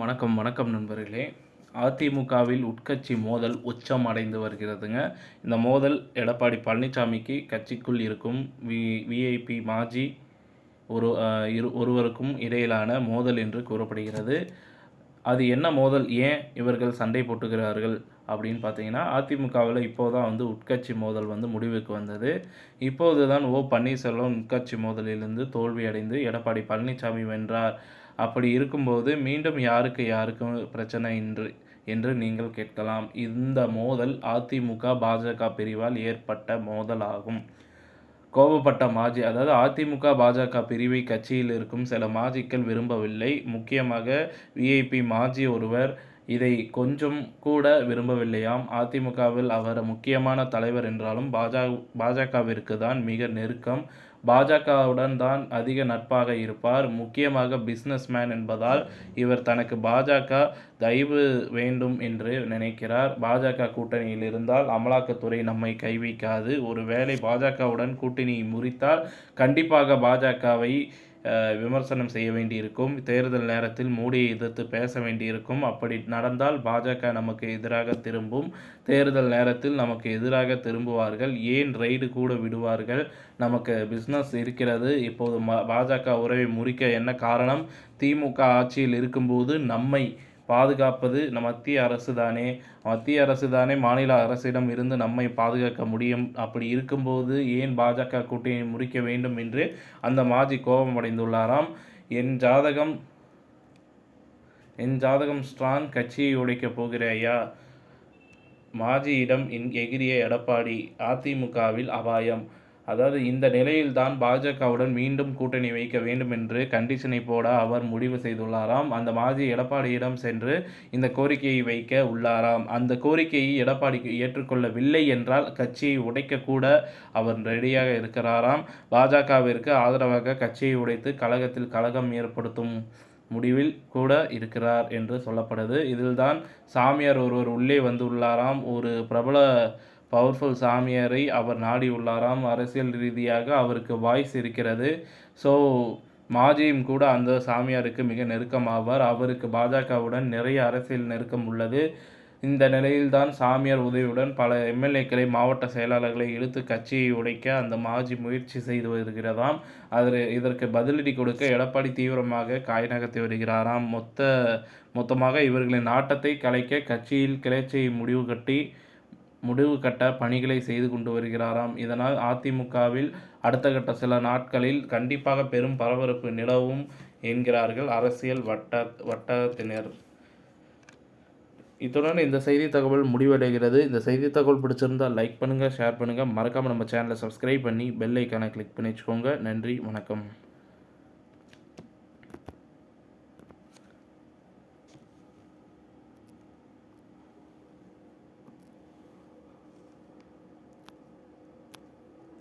வணக்கம் வணக்கம் நண்பர்களே. அதிமுகவில் உட்கட்சி மோதல் உச்சம் அடைந்து வருகிறதுங்க. இந்த மோதல் எடப்பாடி பழனிசாமிக்கு கட்சிக்குள் இருக்கும் விஐபி மாஜி ஒருவருக்கும் இடையிலான மோதல் என்று கூறப்படுகிறது. அது என்ன மோதல், ஏன் இவர்கள் சண்டை போட்டுக்கிறார்கள் அப்படின்னு பார்த்தீங்கன்னா, அதிமுகவில் இப்போது தான் உட்கட்சி மோதல் முடிவுக்கு வந்தது. இப்போது தான் பன்னீர்செல்வம் உட்கட்சி மோதலிலிருந்து தோல்வி அடைந்து எடப்பாடி பழனிசாமி வென்றார். அப்படி இருக்கும்போது மீண்டும் யாருக்கும் பிரச்சனை என்று நீங்கள் கேட்கலாம். இந்த மோதல் அதிமுக பாஜக பிரிவால் ஏற்பட்ட மோதல் ஆகும். கோபப்பட்ட மாஜி, அதாவது அதிமுக பாஜக பிரிவை கட்சியில் இருக்கும் சில மாஜிக்கள் விரும்பவில்லை. முக்கியமாக விஐபி மாஜி ஒருவர் இதை கொஞ்சம் கூட விரும்பவில்லையாம். அதிமுகவில் அவர் முக்கியமான தலைவர் என்றாலும் பாஜகவிற்கு தான் மிக நெருக்கம். பாஜகவுடன் தான் அதிக நட்பாக இருப்பார். முக்கியமாக பிஸ்னஸ் மேன் என்பதால் இவர் தனக்கு பாஜக தயவு வேண்டும் என்று நினைக்கிறார். பாஜக கூட்டணியில் இருந்தால் அமலாக்கத்துறை நம்மை கை வைக்காது. ஒருவேளை பாஜகவுடன் கூட்டணி முறித்தால் கண்டிப்பாக பாஜகவை விமர்சனம் செய்ய வேண்டியிருக்கும். தேர்தல் நேரத்தில் மோடியை எதிர்த்து பேச வேண்டியிருக்கும். அப்படி நடந்தால் பாஜக நமக்கு எதிராக திரும்பும். தேர்தல் நேரத்தில் நமக்கு எதிராக திரும்புவார்கள். ஏன் ரைடு கூட விடுவார்கள். நமக்கு பிஸ்னஸ் இருக்கிறது. இப்போது பாஜக உறவை முறிக்க என்ன காரணம்? திமுக ஆட்சியில் இருக்கும்போது நம்மை பாதுகாப்பது மத்திய அரசு தானே மாநில அரசிடம் இருந்து நம்மை பாதுகாக்க முடியும். அப்படி இருக்கும்போது ஏன் பாஜக கூட்டணியை முறிக்க வேண்டும் என்று அந்த மாஜி கோபமடைந்துள்ளாராம். என் ஜாதகம் ஸ்ட்ராங், கட்சியை உடைக்கப் போகிறாயா? மாஜியிடம் எகிரிய எடப்பாடி, அதிமுகவில் அபாயம். அதாவது இந்த நிலையில்தான் பாஜகவுடன் மீண்டும் கூட்டணி வைக்க வேண்டும் என்று கண்டிஷனை போட அவர் முடிவு செய்துள்ளாராம். அந்த மாஜி எடப்பாடியிடம் சென்று இந்த கோரிக்கையை வைக்க உள்ளாராம். அந்த கோரிக்கையை எடப்பாடி ஏற்றுக்கொள்ளவில்லை என்றால் கட்சியை உடைக்க கூட அவர் ரெடியாக இருக்கிறாராம். பாஜகவிற்கு ஆதரவாக கட்சியை உடைத்து கழகத்தில் கலகம் ஏற்படுத்தும் முடிவில் கூட இருக்கிறார் என்று சொல்லப்படுது. இதில்தான் சாமியார் ஒருவர் உள்ளே வந்துள்ளாராம். ஒரு பிரபல பவர்ஃபுல் சாமியாரை அவர் நாடி உள்ளாராம். அரசியல் ரீதியாக அவருக்கு வாய்ஸ் இருக்கிறது. ஸோ மாஜியும் கூட அந்த சாமியாருக்கு மிக நெருக்கமாவார். அவருக்கு பாஜகவுடன் நிறைய அரசியல் நெருக்கம் உள்ளது. இந்த நிலையில்தான் சாமியார் உதவியுடன் பல எம்எல்ஏக்களை, மாவட்ட செயலாளர்களை இழுத்து கட்சியை உடைக்க அந்த மாஜி முயற்சி செய்து வருகிறதாம். இதற்கு பதிலடி கொடுக்க எடப்பாடி தீவிரமாக காய் நகர்த்தி வருகிறாராம். மொத்தமாக இவர்களின் ஆட்டத்தை கலைக்க கட்சியில் கிளர்ச்சியை முடிவு கட்ட பணிகளை செய்து கொண்டு வருகிறாராம். இதனால் அதிமுகவில் அடுத்த கட்ட சில நாட்களில் கண்டிப்பாக பெரும் பரபரப்பு நிலவும் என்கிறார்கள் அரசியல் வட்டாரத்தினர். இத்துடன் இந்த செய்தி தகவல் முடிவடைகிறது. இந்த செய்தி தகவல் பிடிச்சிருந்தால் லைக் பண்ணுங்கள், ஷேர் பண்ணுங்கள். மறக்காமல் நம்ம சேனலை சப்ஸ்கிரைப் பண்ணி பெல் ஐக்கானை கிளிக் பண்ணி வச்சுக்கோங்க. நன்றி, வணக்கம்.